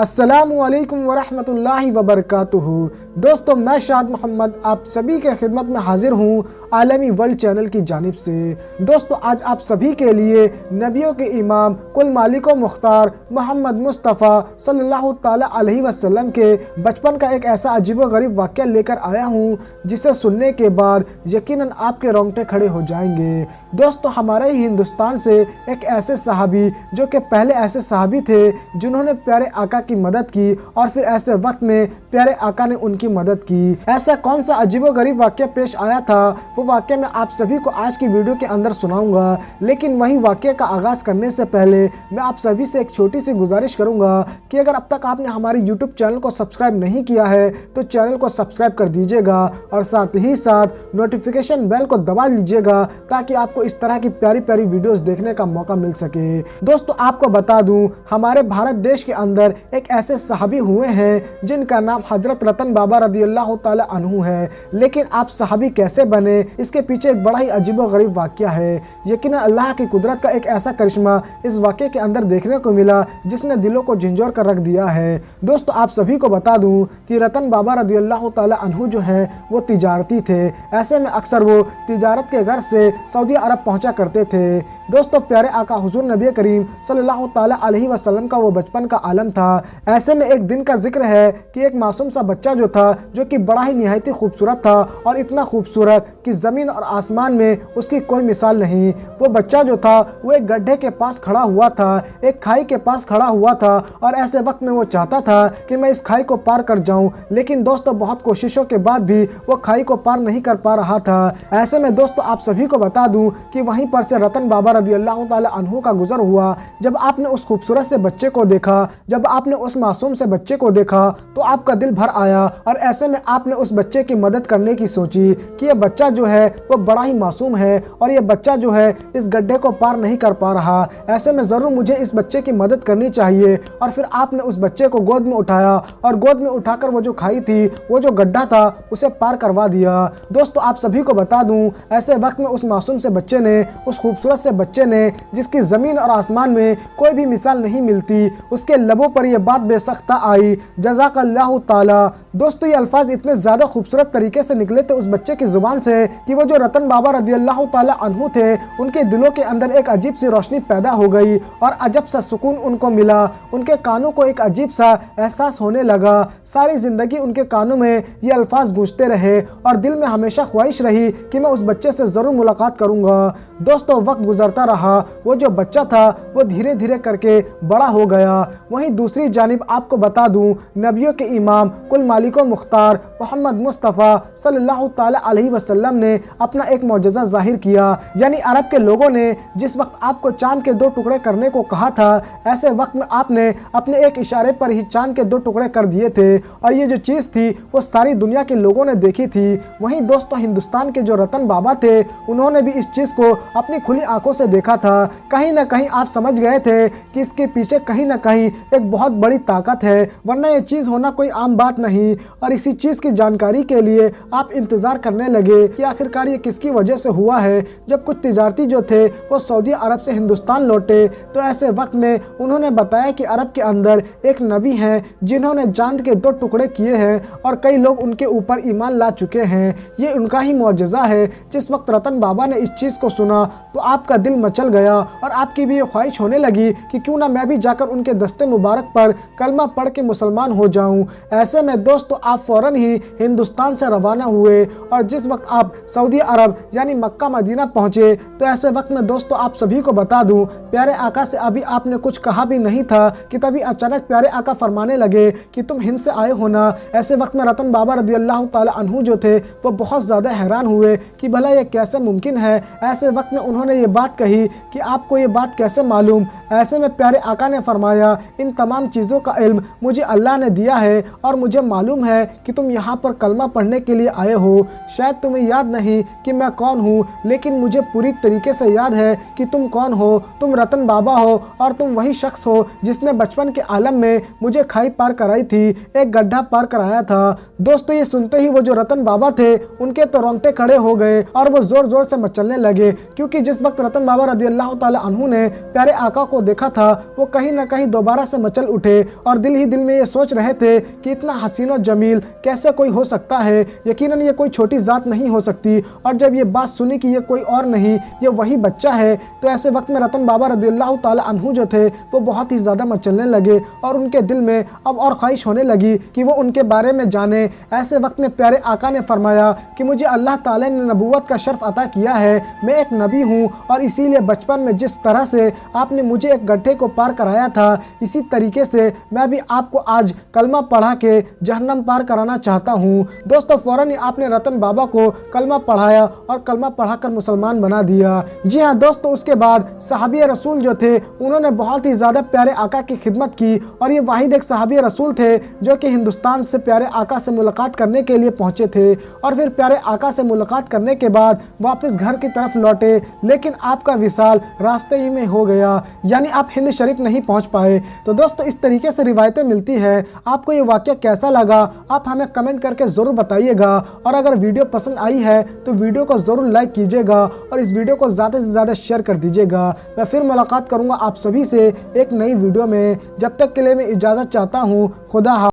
अस्सलामुअलैकुम वरहमतुल्लाहि वबरकातुहू। दोस्तों, मैं शाद मोहम्मद आप सभी के खिदमत में हाजिर हूँ आलमी वर्ल्ड चैनल की जानिब से। दोस्तों, आज आप सभी के लिए नबियों के इमाम कुल मालिको मुख्तार मोहम्मद मुस्तफ़ा सल्लल्लाहु ताला अलैहि वसल्लम के बचपन का एक ऐसा अजीबोगरीब वाक़या लेकर आया हूँ जिसे सुनने के बाद यकीनन आपके रोंगटे खड़े हो जाएंगे। दोस्तों, हमारे ही हिंदुस्तान से एक ऐसे सहाबी जो कि पहले ऐसे सहाबी थे जिन्होंने प्यारे आका की मदद की और फिर ऐसे वक्त में प्यारे आका ने उनकी मदद की। ऐसा कौन सा अजीबोगरीब वाक़या पेश आया था, वो वाक़या मैं आप सभी को आज की वीडियो के अंदर सुनाऊंगा। लेकिन वही वाक़या का आगाज़ करने से पहले मैं आप सभी से एक छोटी सी गुजारिश करूंगा कि अगर अब तक आपने हमारे यूट्यूब चैनल को सब्सक्राइब नहीं किया है तो चैनल को सब्सक्राइब कर दीजिएगा और साथ ही साथ नोटिफिकेशन बेल को दबा लीजिएगा ताकि आपको इस तरह की प्यारी प्यारी वीडियोस देखने का मौका मिल सके। दोस्तों, आपको बता दूं, हमारे भारत देश के अंदर एक ऐसे सहाबी हुए हैं जिनका नाम हजरत रतन बाबा रदियल्लाहु ताला अन्हु है। लेकिन आप सहाबी कैसे बने, इसके पीछे एक बड़ा ही अजीबोगरीब वाक़या है। यकीनन अल्लाह की कुदरत का एक ऐसा करिश्मा इस वाक़ये के अंदर देखने को मिला जिसने दिलों को झंझोर कर रख दिया है। दोस्तों, आप सभी को बता दूं कि रतन बाबा रदियल्लाहु ताला अन्हु जो है वो तिजारती थे। ऐसे में अक्सर वो तिजारत के घर से सऊदी अरब पहुंचा करते थे। दोस्तों, प्यारे आका हुजूर नबी करीम सल्लल्लाहु ताला अलैहि वसल्लम का वो बचपन का आलम था। ऐसे में एक दिन का जिक्र है कि एक मासूम सा बच्चा जो था, जो कि बड़ा ही निहायत खूबसूरत था और इतना खूबसूरत कि ज़मीन और आसमान में उसकी कोई मिसाल नहीं। वो बच्चा जो था वो एक गड्ढे के पास खड़ा हुआ था, एक खाई के पास खड़ा हुआ था और ऐसे वक्त में वो चाहता था कि मैं इस खाई को पार कर जाऊं। लेकिन दोस्तों, बहुत कोशिशों के बाद भी वो खाई को पार नहीं कर पा रहा था। ऐसे में दोस्तों, आप सभी को बता दूं कि वहीं पर से रतन बाबा रदियल्लाहु ताला अन्हु का गुजर हुआ। जब आपने उस खूबसूरत से बच्चे को देखा, जब आपने उस मासूम से बच्चे को देखा तो आपका दिल भर आया और ऐसे में आपने उस बच्चे की मदद करने की सोची कि ये बच्चा जो है वो बड़ा ही मासूम है और ये बच्चा जो है इस गड्ढे को पार नहीं कर पा रहा। ऐसे में ज़रूर मुझे इस बच्चे की मदद करनी चाहिए। और फिर आपने उस बच्चे को गोद में उठाया और गोद में उठाकर वो जो खाई थी, वो जो गड्ढा था, उसे पार करवा दिया। दोस्तों, आप सभी को बता दूं, ऐसे वक्त में उस मासूम से बच्चे ने, उस खूबसूरत से बच्चे ने, जिसकी ज़मीन और आसमान में कोई भी मिसाल नहीं मिलती, उसके लबों पर यह बात बेसख्ता आई, जज़ाकल्लाहु ताला। दोस्तों, ये अल्फाज इतने ज़्यादा खूबसूरत तरीके से निकले थे उस बच्चे की ज़ुबान से कि वो जो रतन बाबा रदियल्लाहु ताला अन्हु थे, उनके दिलों के अंदर एक अजीब सी रोशनी पैदा हो गई और अजब सा सुकून उनको मिला। उनके कानों को एक अजीब सा एहसास होने लगा। सारी ज़िंदगी उनके कानों में ये अल्फाज गूंजते रहे और दिल में हमेशा ख्वाहिश रही कि मैं उस बच्चे से ज़रूर मुलाकात करूँगा। दोस्तों, वक्त गुजरता रहा, वो जो बच्चा था वो धीरे धीरे करके बड़ा हो गया। वहीं दूसरी जानिब आपको बता दूं, नबियों के इमाम कुल मालिको मुख्तार मोहम्मद मुस्तफ़ा सल्लल्लाहु ताला अलैहि वसल्लम ने अपना एक मौजज़ा जाहिर किया। यानी अरब के लोगों ने जिस वक्त आपको चांद के 2 टुकड़े करने को कहा था, ऐसे वक्त में आपने अपने एक इशारे पर ही चांद के 2 टुकड़े कर दिए थे और ये जो चीज़ थी वो सारी दुनिया के लोगों ने देखी थी। वहीं दोस्तों, हिंदुस्तान के जो रतन बाबा थे, उन्होंने भी इस चीज़ को अपनी खुली आंखों से देखा था। कहीं ना कहीं आप समझ गए थे कि इसके पीछे कहीं ना कहीं एक बहुत बड़ी ताकत है, वरना ये चीज़ होना कोई आम बात नहीं। और इसी चीज़ की जानकारी के लिए आप इंतज़ार करने लगे कि आखिरकार ये किसकी वजह से हुआ है। जब कुछ तिजारती जो थे वो सऊदी अरब से हिंदुस्तान लौटे तो ऐसे वक्त में उन्होंने बताया कि अरब के अंदर एक नबी हैं जिन्होंने चांद के 2 टुकड़े किए हैं और कई लोग उनके ऊपर ईमान ला चुके हैं। ये उनका ही मौजज़ा है। जिस वक्त रतन बाबा ने इस चीज़ को सुना तो आपका दिल मचल गया और आपकी भी ये ख्वाहिश होने लगी कि क्यों ना मैं भी जाकर उनके दस्ते मुबारक पर कलमा पढ़ के मुसलमान हो जाऊं। ऐसे में दोस्तों, आप फ़ौरन ही हिंदुस्तान से रवाना हुए और जिस वक्त आप सऊदी अरब यानी मक्का मदीना पहुंचे तो ऐसे वक्त में दोस्तों, आप सभी को बता दूं, प्यारे आका से अभी आपने कुछ कहा भी नहीं था कि तभी अचानक प्यारे आका फरमाने लगे कि तुम हिंद से आए हो ना। ऐसे वक्त में रतन बाबा रदियल्लाहु ताला अन्हु जो थे वो बहुत ज़्यादा हैरान हुए कि भला ये कैसे मुमकिन है। ऐसे वक्त में उन्होंने ये बात कही कि आपको ये बात कैसे मालूम। ऐसे में प्यारे आका ने फरमाया, इन तमाम चीज़ों का इल्म मुझे अल्लाह ने दिया है और मुझे मालूम है कि तुम यहाँ पर कलमा पढ़ने के लिए आए हो। शायद तुम्हें याद नहीं कि मैं कौन हूँ, लेकिन मुझे पूरी तरीके से याद है कि तुम कौन हो। तुम रतन बाबा हो और तुम वही शख्स हो जिसने बचपन के आलम में मुझे खाई पार कराई थी, एक गड्ढा पार कराया था। दोस्तों, ये सुनते ही वो जो रतन बाबा थे उनके तो रोंगटे खड़े हो गए और वो ज़ोर ज़ोर से मचलने लगे, क्योंकि जिस वक्त रतन बाबा रदियल्लाहु ताला अन्हु ने प्यारे आका को देखा था वो कहीं ना कहीं दोबारा से मचल उठे थे और दिल ही दिल में ये सोच रहे थे कि इतना हसीन और जमील कैसे कोई हो सकता है, यकीनन ये कोई छोटी ज़ात नहीं हो सकती। और जब ये बात सुनी कि ये कोई और नहीं, ये वही बच्चा है, तो ऐसे वक्त में रतन बाबा रज़ियल्लाहु ताला अन्हु जो थे वो बहुत ही ज़्यादा मचलने लगे और उनके दिल में अब और ख्वाहिश होने लगी कि वो उनके बारे में जाने। ऐसे वक्त में प्यारे आका ने फरमाया कि मुझे अल्लाह ताला ने नबूवत का शर्फ अता किया है, मैं एक नबी हूँ और इसीलिए बचपन में जिस तरह से आपने मुझे एक गड्ढे को पार कराया था, इसी तरीके से मैं भी आपको आज कलमा पढ़ा के जहन्नम पार कराना चाहता हूँ। दोस्तों फ़ौरन ही आपने रतन बाबा को कलमा पढ़ाया और कलमा पढ़ाकर मुसलमान बना दिया। जी हाँ दोस्तों, उसके बाद सहाबी रसूल जो थे उन्होंने बहुत ही ज़्यादा प्यारे आका की खिदमत की और ये वाहिद एक सहाबी रसूल थे जो कि हिंदुस्तान से प्यारे आका से मुलाकात करने के लिए पहुँचे थे और फिर प्यारे आका से मुलाकात करने के बाद वापस घर की तरफ लौटे, लेकिन आपका विसाल रास्ते ही में हो गया, यानी आप हिंद शरीफ नहीं पहुँच पाए। तो दोस्तों इस तरीके से रिवायतें मिलती है। आपको ये वाक़या कैसा लगा आप हमें कमेंट करके ज़रूर बताइएगा और अगर वीडियो पसंद आई है तो वीडियो को ज़रूर लाइक कीजिएगा और इस वीडियो को ज़्यादा से ज़्यादा शेयर कर दीजिएगा। मैं फिर मुलाकात करूँगा आप सभी से एक नई वीडियो में, जब तक के लिए मैं इजाज़त चाहता हूँ। खुदा हाफ़िज़।